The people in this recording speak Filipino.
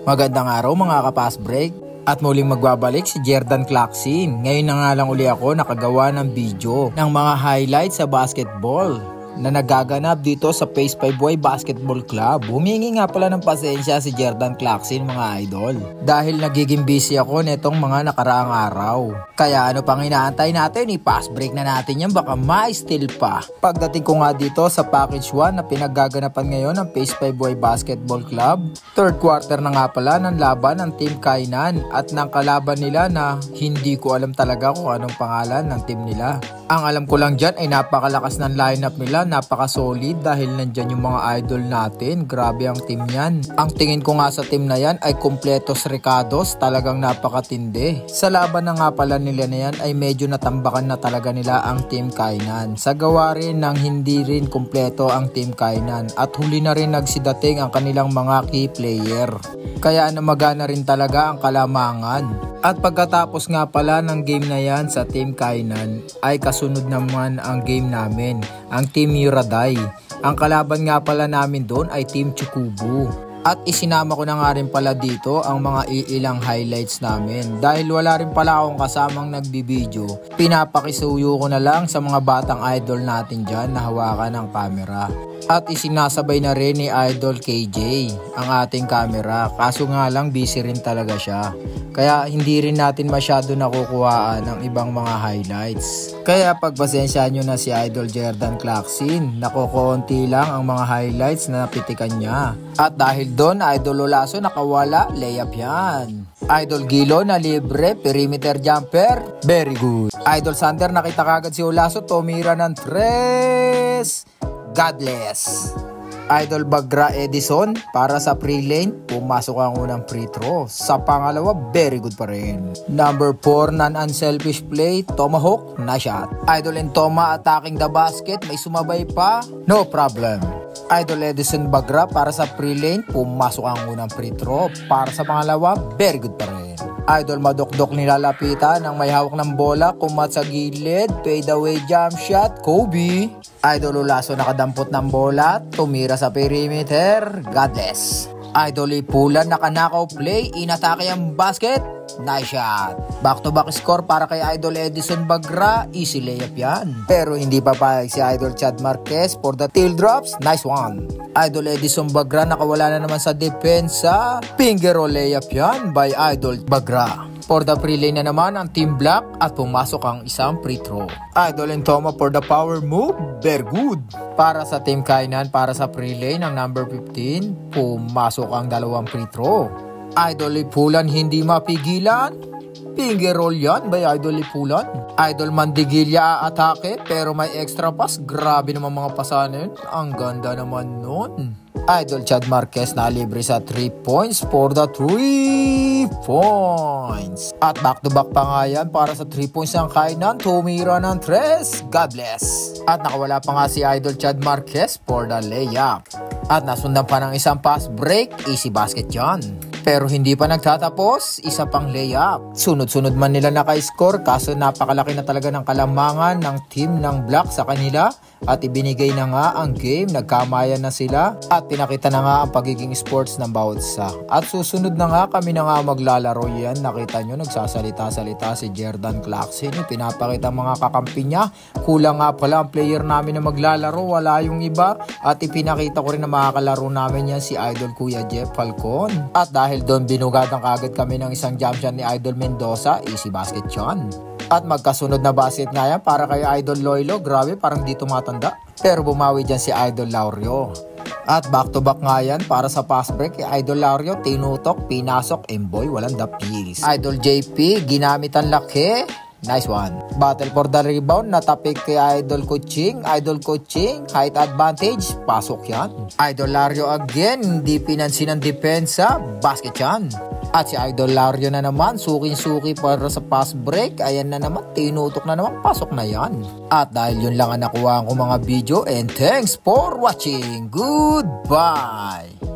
Magandang araw mga kapass break. At muling magbabalik si Jerdan Claxin. Ngayon na nga lang uli ako nakagawa ng video ng mga highlights sa basketball na nagaganap dito sa Phase 5Y Basketball Club. Humingi nga pala ng pasensya si Jerdan Claxin mga idol dahil nagiging busy ako netong mga nakaraang araw. Kaya ano pang inaantay natin, i-pass break na natin yan, baka ma-steal pa. Pagdating ko nga dito sa package 1 na pinaggaganapan ngayon ng Phase 5Y Basketball Club, third quarter na nga pala ng laban ng Team Kainan at ng kalaban nila na hindi ko alam talaga kung anong pangalan ng team nila. Ang alam ko lang dyan ay napakalakas ng lineup nila, napaka-solid dahil nandyan yung mga idol natin. Grabe ang team yan. Ang tingin ko nga sa team na yan ay kompletos Ricados, talagang napakatindi. Sa laban na nga pala nila na yan ay medyo natambakan na talaga nila ang Team Kainan. Sa gawa rin ng hindi rin kompleto ang Team Kainan at huli na rin nagsidating ang kanilang mga key player. Kaya namagana rin talaga ang kalamangan. At pagkatapos nga pala ng game na yan sa Team Kainan ay kasunod naman ang game namin, ang Team Yuraday. Ang kalaban nga pala namin doon ay Team Chukubu. At isinama ko na nga rin pala dito ang mga iilang highlights namin. Dahil wala rin pala akong kasamang nagbibideo, pinapakisuyo ko na lang sa mga batang idol natin dyan na hawakan ng camera. At isinasabay na rin ni Idol KJ ang ating camera, kaso nga lang busy rin talaga siya. Kaya hindi rin natin masyado nakukuhaan ng ibang mga highlights. Kaya pagpasensyahan nyo na si Idol Jerdan Claxin, nakukunti lang ang mga highlights na napitikan niya. At dahil doon, Idol Olaso nakawala, layup yan. Idol Gilo na libre, perimeter jumper, very good. Idol Sander nakita kagad si Olaso, tumira ng 3. God bless. Idol Bagra Edison para sa pre-lane, pumasok ang unang free throw. Sa pangalawa, very good pa rin. Number 4, non-unselfish play, Tomahawk na shot. Idol Entoma attacking the basket, may sumabay pa, no problem. Idol Edison Bagra para sa pre-lane, pumasok ang unang free throw. Para sa pangalawa, very good pa rin. Idol Madokdok nilalapitan ng may hawak ng bola, kumat sa gilid, fade away jump shot, Kobe. Idol Olaso nakadampot ng bola, tumira sa perimeter, God bless. Idol Ipulan nakanakaw play, inatake ang basket, nice shot. Back to back score para kay Idol Edison Bagra, easy layup yan. Pero hindi papayag si Idol Chad Marquez for the tail drops, nice one. Idol Edison Bagra nakawala na naman sa depensa, finger roll layup yan by Idol Bagra. For the pre-lane na naman ang Team Black at pumasok ang isang free throw. Idol Entoma for the power move, very good. Para sa Team Kainan, para sa pre-lane ang number 15, pumasok ang dalawang free throw. Idol Ipulan hindi mapigilan, finger roll yan by Idol Ipulan. Idol Mandigilla atake pero may extra pass, grabe naman mga pasanin, ang ganda naman nun. Idol Chad Marquez na libre sa 3 points for the 3 points. At back to back pa nga yan para sa 3 points ng Kainan, tumira ng 3, God bless. At nakawala pa nga si Idol Chad Marquez for the layup. At nasundan pa ng isang pass break, easy basket yan. Pero hindi pa nagtatapos, isa pang layup. Sunod-sunod man nila naka-score kaso napakalaki na talaga ng kalamangan ng team ng Black sa kanila. At ibinigay na nga ang game, nagkamayan na sila at pinakita na nga ang pagiging sports ng bawat isa. At susunod na nga kami na nga maglalaro yan. Nakita nyo nagsasalita-salita si Jerdan Claxin, pinapakita mga kakampi niya. Kulang nga pala ang player namin na maglalaro, wala yung iba. At ipinakita ko rin na makakalaro namin yan si Idol Kuya Jeff Falcon. At dahil doon binugatan kagad kami ng isang jump shot ni Idol Mendoza, easy basket yan. At magkasunod na basket nga yan para kay Idol Loilo, grabe parang di tumatanda. Pero bumawi dyan si Idol Laurio. At back to back nga yan para sa pass break kay Idol Laurio, tinutok, pinasok, emboy, walang dapis. Idol JP, ginamit ang laki, nice one. Battle for the rebound, natapik kay Idol Coaching. Idol Coaching, height advantage, pasok yan. Idol Lario again, hindi pinansin ang depensa, basket yan. At si Idol Lario na naman, suking-suki para sa pass break. Ayan na naman, tinutok na naman, pasok na yan. At dahil yun lang ang nakuha ko mga video, and thanks for watching. Goodbye!